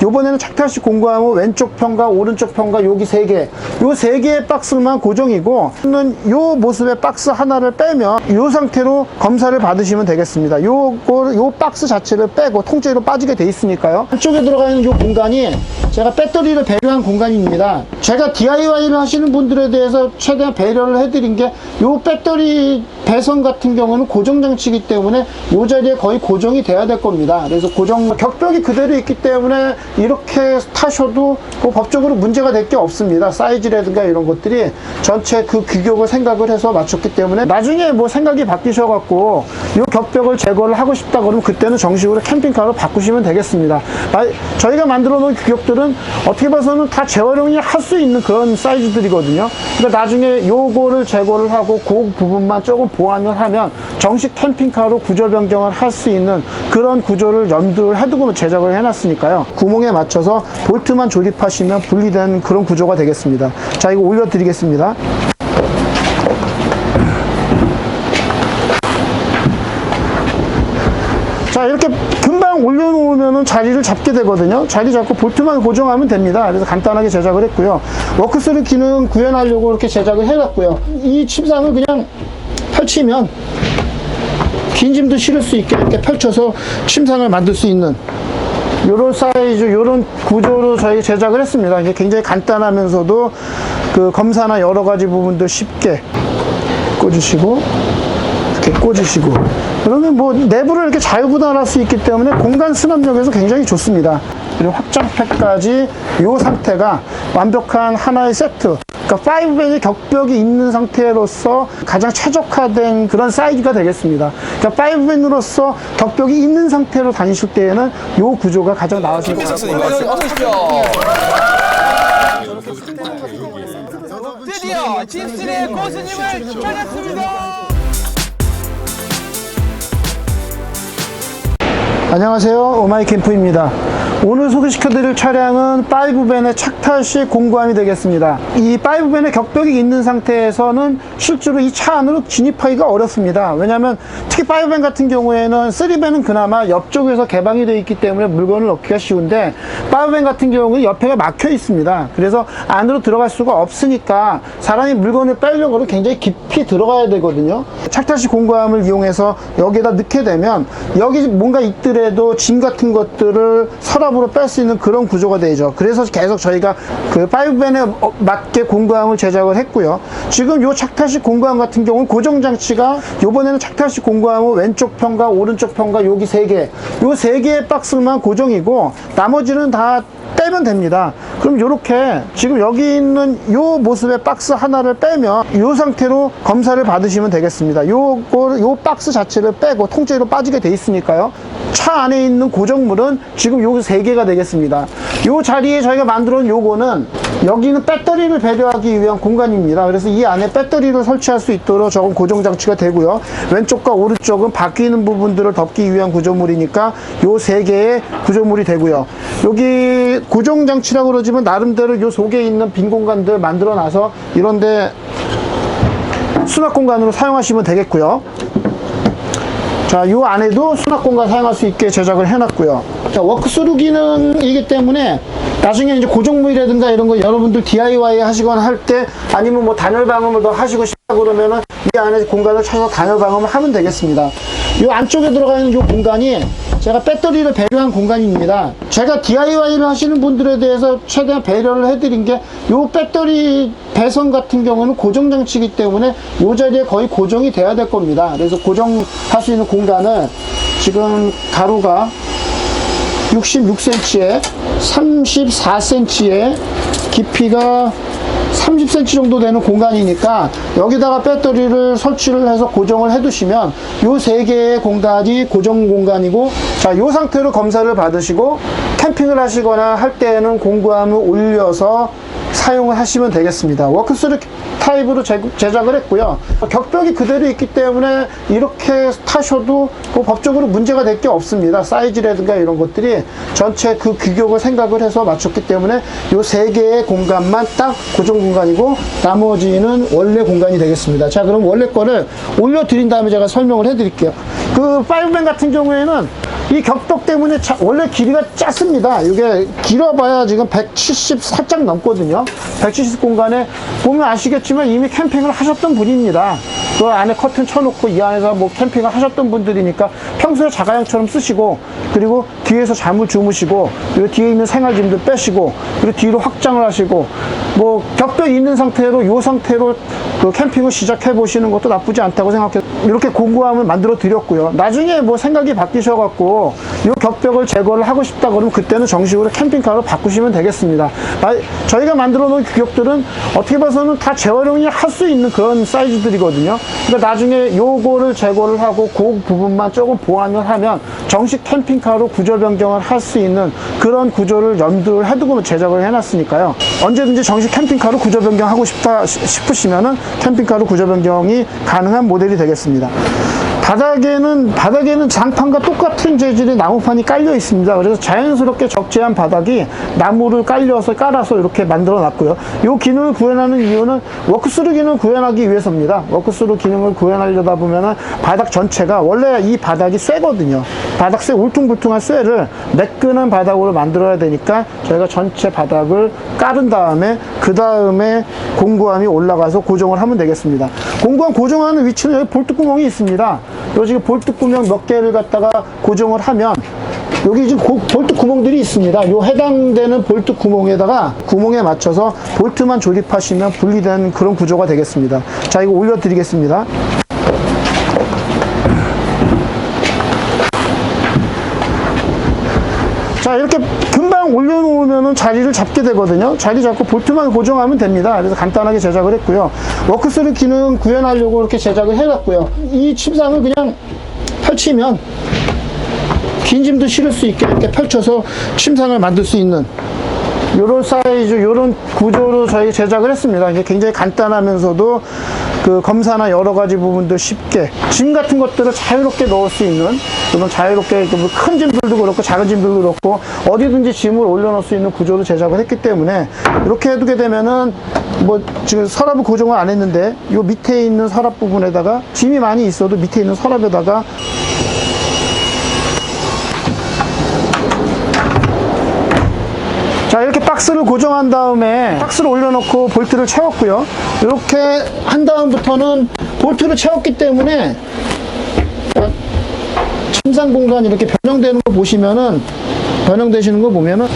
요번에는 착탈식 공구하면 왼쪽 편과 오른쪽 편과 여기 세 개, 요 세 개의 박스만 고정이고, 요 모습의 박스 하나를 빼면 요 상태로 검사를 받으시면 되겠습니다. 요 박스 자체를 빼고 통째로 빠지게 돼 있으니까요. 안쪽에 들어가 있는 요 공간이 제가 배터리를 배려한 공간입니다. 제가 DIY를 하시는 분들에 대해서 최대한 배려를 해드린 게, 요 배터리 배선 같은 경우는 고정장치이기 때문에 요 자리에 거의 고정이 돼야 될 겁니다. 그래서 격벽이 그대로 있기 때문에 이렇게 타셔도 뭐 법적으로 문제가 될 게 없습니다. 사이즈라든가 이런 것들이 전체 그 규격을 생각을 해서 맞췄기 때문에, 나중에 뭐 생각이 바뀌셔갖고 요 격벽을 제거를 하고 싶다 그러면 그때는 정식으로 캠핑카로 바꾸시면 되겠습니다. 저희가 만들어 놓은 규격들은 어떻게 봐서는 다 재활용이 할 수 있는 그런 사이즈들이거든요. 그러니까 나중에 요거를 제거를 하고 그 부분만 조금 보완을 하면 정식 캠핑카로 구조 변경을 할 수 있는 그런 구조를 염두를 해두고 제작을 해놨으니까요. 구멍에 맞춰서 볼트만 조립하시면 분리된 그런 구조가 되겠습니다. 자, 이거 올려드리겠습니다. 자, 이렇게 금방 올려놓으면 자리를 잡게 되거든요. 자리 잡고 볼트만 고정하면 됩니다. 그래서 간단하게 제작을 했고요. 워크스루 기능 구현하려고 이렇게 제작을 해놨고요. 이 침상을 그냥 펼치면 긴 짐도 실을 수 있게 이렇게 펼쳐서 침상을 만들 수 있는 요런 사이즈, 요런 구조로 저희 제작을 했습니다. 이게 굉장히 간단하면서도 그 검사나 여러 가지 부분들 쉽게 꽂으시고, 이렇게 꽂으시고, 그러면 뭐 내부를 이렇게 자유분할할 수 있기 때문에 공간 수납력에서 굉장히 좋습니다. 그리고 확장팩까지 이 상태가 완벽한 하나의 세트, 그러니까 5밴의 격벽이 있는 상태로서 가장 최적화된 그런 사이즈가 되겠습니다. 그러니까 5밴으로서 격벽이 있는 상태로 다니실 때에는 이 구조가 가장 나아질 것 같습니다. 드디어 집순의 고수님을 찾았습니다. 안녕하세요, 오마이캠프입니다. 오늘 소개시켜드릴 차량은 5밴의 착탈식 공구함이 되겠습니다. 이 5밴의 격벽이 있는 상태에서는 실제로 이 차 안으로 진입하기가 어렵습니다. 왜냐하면 특히 5밴 같은 경우에는 3밴은 그나마 옆쪽에서 개방이 되어 있기 때문에 물건을 넣기가 쉬운데, 5밴 같은 경우는 옆에가 막혀 있습니다. 그래서 안으로 들어갈 수가 없으니까 사람이 물건을 빼려고 하면 굉장히 깊이 들어가야 되거든요. 착탈식 공구함을 이용해서 여기에다 넣게 되면 여기 뭔가 있더라도 짐 같은 것들을 서랍으로 뺄 수 있는 그런 구조가 되죠. 그래서 계속 저희가 그 5밴에 맞게 공구함을 제작을 했고요. 지금 요 착탈식 공구함 같은 경우는 고정장치가, 요번에는 착탈식 공구함은 왼쪽 편과 오른쪽 편과 여기 세 개, 요 세 개의 박스만 고정이고 나머지는 다 빼면 됩니다. 그럼 요렇게 지금 여기 있는 요 모습의 박스 하나를 빼면 요 상태로 검사를 받으시면 되겠습니다. 요 박스 자체를 빼고 통째로 빠지게 돼 있으니까요. 차 안에 있는 고정물은 지금 요 세 개가 되겠습니다. 요 자리에 저희가 만들어 놓은 요거는, 여기는 배터리를 배려하기 위한 공간입니다. 그래서 이 안에 배터리를 설치할 수 있도록 저건 고정장치가 되고요. 왼쪽과 오른쪽은 바뀌는 부분들을 덮기 위한 구조물이니까 요 세 개의 구조물이 되고요. 여기 고정장치라고 그러지만 나름대로 요 속에 있는 빈 공간들 만들어 놔서 이런데 수납 공간으로 사용하시면 되겠고요. 자, 요 안에도 수납 공간 사용할 수 있게 제작을 해놨고요. 자, 워크스루 기능이기 때문에 나중에 이제 고정물이라든가 이런 거 여러분들 DIY 하시거나 할 때, 아니면 뭐 단열 방음을 더 하시고 싶다 그러면은 이 안에 공간을 쳐서 단열 방음을 하면 되겠습니다. 이 안쪽에 들어가 있는 이 공간이 제가 배터리를 배려한 공간입니다. 제가 DIY를 하시는 분들에 대해서 최대한 배려를 해드린 게, 이 배터리 배선 같은 경우는 고정장치이기 때문에 이 자리에 거의 고정이 돼야 될 겁니다. 그래서 고정할 수 있는 공간을 지금 가로가 66cm에 34cm에 깊이가 30cm 정도 되는 공간이니까 여기다가 배터리를 설치를 해서 고정을 해 두시면 요 세 개의 공간이 고정 공간이고, 자, 요 상태로 검사를 받으시고 캠핑을 하시거나 할 때에는 공구함을 올려서 사용을 하시면 되겠습니다. 워크스루 타입으로 제작을 했고요. 격벽이 그대로 있기 때문에 이렇게 타셔도 뭐 법적으로 문제가 될 게 없습니다. 사이즈라든가 이런 것들이 전체 그 규격을 생각을 해서 맞췄기 때문에 요 세 개의 공간만 딱 고정 공간이고 나머지는 원래 공간이 되겠습니다. 자, 그럼 원래 거를 올려드린 다음에 제가 설명을 해드릴게요. 그 5밴 같은 경우에는 이 격벽 때문에 원래 길이가 짧습니다. 이게 길어봐야 지금 170 살짝 넘거든요. 170 공간에 보면 아시겠지만 이미 캠핑을 하셨던 분입니다. 그 안에 커튼 쳐놓고 이 안에서 뭐 캠핑을 하셨던 분들이니까 평소에 자가용처럼 쓰시고, 그리고 뒤에서 잠을 주무시고, 그리고 뒤에 있는 생활짐들 빼시고, 그리고 뒤로 확장을 하시고, 뭐 격벽이 있는 상태로 이 상태로 그 캠핑을 시작해 보시는 것도 나쁘지 않다고 생각해요. 이렇게 공구함을 만들어 드렸고요. 나중에 뭐 생각이 바뀌셔 갖고 이 격벽을 제거를 하고 싶다 그러면 그때는 정식으로 캠핑카로 바꾸시면 되겠습니다. 저희가 만들어 놓은 규격들은 어떻게 봐서는 다 재활용이 할 수 있는 그런 사이즈들이거든요. 그러니까 나중에 요거를 제거를 하고 그 부분만 조금 보완을 하면 정식 캠핑카로 구조 변경을 할 수 있는 그런 구조를 염두를 해두고 제작을 해놨으니까요. 언제든지 정식 캠핑카로 구조 변경하고 싶다 싶으시면은 캠핑카로 구조 변경이 가능한 모델이 되겠습니다. 바닥에는 장판과 똑같은 재질의 나무판이 깔려 있습니다. 그래서 자연스럽게 적재한 바닥이 나무를 깔아서 이렇게 만들어 놨고요. 이 기능을 구현하는 이유는 워크스루 기능을 구현하기 위해서입니다. 워크스루 기능을 구현하려다 보면은 바닥 전체가, 원래 이 바닥이 쇠거든요. 바닥쇠, 울퉁불퉁한 쇠를 매끈한 바닥으로 만들어야 되니까 저희가 전체 바닥을 깔은 다음에 그 다음에 공구함이 올라가서 고정을 하면 되겠습니다. 공구함 고정하는 위치는 여기 볼트구멍이 있습니다. 요 지금 볼트구멍 몇 개를 갖다가 고정을 하면 여기 지금 볼트 구멍들이 있습니다. 요 해당되는 볼트 구멍에다가 구멍에 맞춰서 볼트만 조립하시면 분리된 그런 구조가 되겠습니다. 자, 이거 올려 드리겠습니다. 자, 이렇게 금방 올려놓으면 자리를 잡게 되거든요. 자리 잡고 볼트만 고정하면 됩니다. 그래서 간단하게 제작을 했고요. 워크스루 기능 구현하려고 이렇게 제작을 해놨고요. 이 침상을 그냥 펼치면 긴 짐도 실을 수 있게 이렇게 펼쳐서 침상을 만들 수 있는 요런 사이즈, 요런 구조로 저희 제작을 했습니다. 이게 굉장히 간단하면서도 그 검사나 여러 가지 부분들 쉽게, 짐 같은 것들을 자유롭게 넣을 수 있는, 그런 자유롭게 큰 짐들도 그렇고 작은 짐들도 그렇고 어디든지 짐을 올려놓을 수 있는 구조로 제작을 했기 때문에 이렇게 해두게 되면은 뭐 지금 서랍을 고정을 안 했는데 요 밑에 있는 서랍 부분에다가 짐이 많이 있어도 밑에 있는 서랍에다가 자, 이렇게 박스를 고정한 다음에 박스를 올려놓고 볼트를 채웠고요. 이렇게 한 다음부터는 볼트를 채웠기 때문에 침상 공간이 이렇게 변형되는 거 보시면은, 변형되시는 거 보면은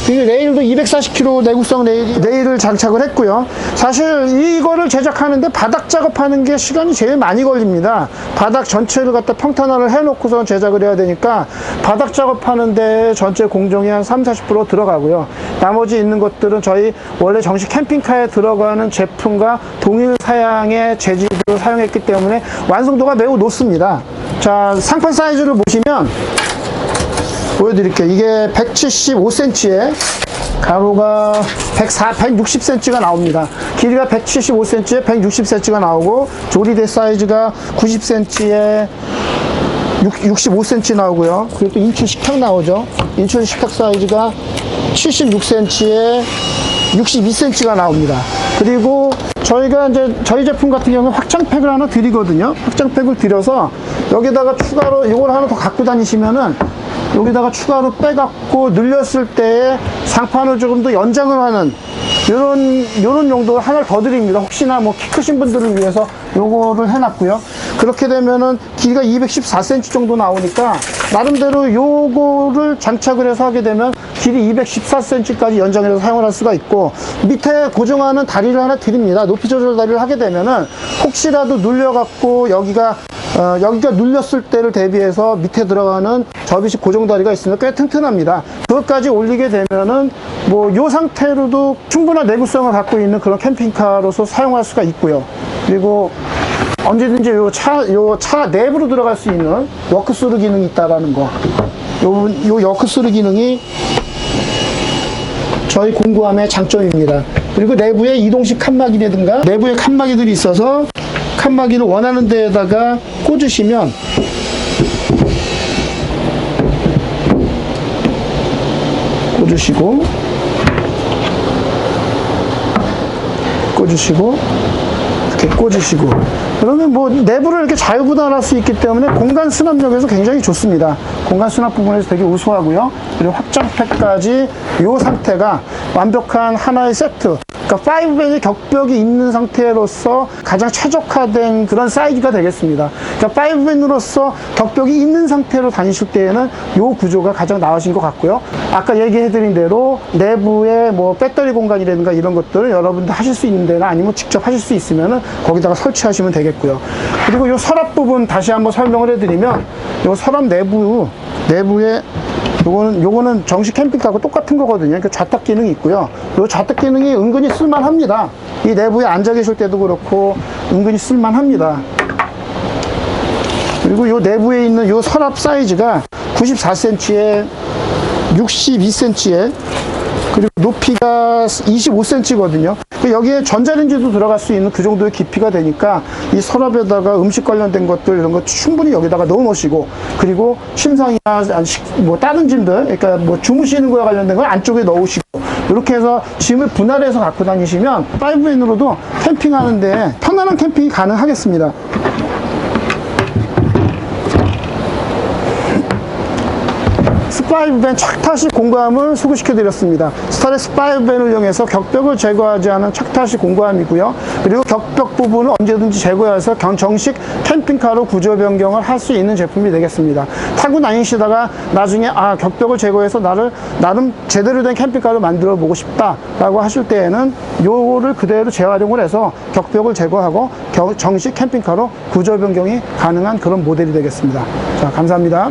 레일도 240kg 내구성 레일을 장착을 했고요. 사실 이거를 제작하는데 바닥 작업하는 게 시간이 제일 많이 걸립니다. 바닥 전체를 갖다 평탄화를 해놓고서 제작을 해야 되니까 바닥 작업하는데 전체 공정이 한 30-40% 들어가고요. 나머지 있는 것들은 저희 원래 정식 캠핑카에 들어가는 제품과 동일 사양의 재질을 사용했기 때문에 완성도가 매우 높습니다. 자, 상판 사이즈를 보시면 보여드릴게요. 이게 175cm에 가로가 160cm가 나옵니다. 길이가 175cm에 160cm가 나오고, 조리대 사이즈가 90cm에 65cm 나오고요. 그리고 또 인출 식탁 나오죠. 인출 식탁 사이즈가 76cm에 62cm가 나옵니다. 그리고 저희가 이제 저희 제품 같은 경우는 확장팩을 하나 드리거든요. 확장팩을 드려서 여기다가 추가로 이걸 하나 더 갖고 다니시면은 여기다가 추가로 빼갖고 늘렸을 때 상판을 조금 더 연장을 하는 요런 용도를 하나 더 드립니다. 혹시나 뭐 키 크신 분들을 위해서 요거를 해놨고요. 그렇게 되면은 길이가 214cm 정도 나오니까 나름대로 요거를 장착을 해서 하게 되면 길이 214cm까지 연장해서 사용을 할 수가 있고, 밑에 고정하는 다리를 하나 드립니다. 높이 조절 다리를 하게 되면은 혹시라도 눌려갖고 여기가 눌렸을 때를 대비해서 밑에 들어가는 접이식 고정다리가 있으면 꽤 튼튼합니다. 그것까지 올리게 되면은 뭐 요 상태로도 충분한 내구성을 갖고 있는 그런 캠핑카로서 사용할 수가 있고요. 그리고 언제든지 요 차 내부로 들어갈 수 있는 워크스루 기능이 있다라는 거. 요 워크스루 기능이 저희 공구함의 장점입니다. 그리고 내부에 이동식 칸막이라든가 내부에 칸막이들이 있어서 칸막이를 원하는 데에다가 꽂으시면 꽂으시고 이렇게 꽂으시고 그러면 뭐 내부를 이렇게 자유분할할 수 있기 때문에 공간 수납력에서 굉장히 좋습니다. 공간 수납 부분에서 되게 우수하고요. 그리고 확장팩까지 이 상태가 완벽한 하나의 세트. 그러니까 5밴의 격벽이 있는 상태로서 가장 최적화된 그런 사이즈가 되겠습니다. 그러니까 5밴으로서 격벽이 있는 상태로 다니실 때에는 이 구조가 가장 나으신 것 같고요. 아까 얘기해드린 대로 내부에 뭐 배터리 공간이라든가 이런 것들을 여러분들 하실 수 있는 데나 아니면 직접 하실 수 있으면은 거기다가 설치하시면 되겠고요. 그리고 이 서랍 부분 다시 한번 설명을 해드리면 이 서랍 내부에 요거는 정식 캠핑카하고 똑같은 거거든요. 그러니까 좌탁 기능이 있고요. 요 좌탁 기능이 은근히 쓸만합니다. 이 내부에 앉아 계실 때도 그렇고 은근히 쓸만합니다. 그리고 요 내부에 있는 요 서랍 사이즈가 94cm에 62cm에 그리고 높이가 25cm거든요. 여기에 전자레인지도 들어갈 수 있는 그 정도의 깊이가 되니까 이 서랍에다가 음식 관련된 것들 이런 거 충분히 여기다가 넣어 놓으시고, 그리고 침상이나 뭐 다른 짐들, 그러니까 뭐 주무시는 거에 관련된 걸 안쪽에 넣으시고, 이렇게 해서 짐을 분할해서 갖고 다니시면 5N으로도 캠핑하는데 편안한 캠핑이 가능하겠습니다. 스파이브밴 착타식 공구함을 소개시켜 드렸습니다. 스타렉스 5밴을 이용해서 격벽을 제거하지 않은 착타식 공구함이고요. 그리고 격벽 부분을 언제든지 제거해서 정식 캠핑카로 구조 변경을 할 수 있는 제품이 되겠습니다. 타고 다니시다가 나중에 격벽을 제거해서 나름 제대로 된 캠핑카를 만들어 보고 싶다라고 하실 때에는 요거를 그대로 재활용을 해서 격벽을 제거하고 정식 캠핑카로 구조 변경이 가능한 그런 모델이 되겠습니다. 자, 감사합니다.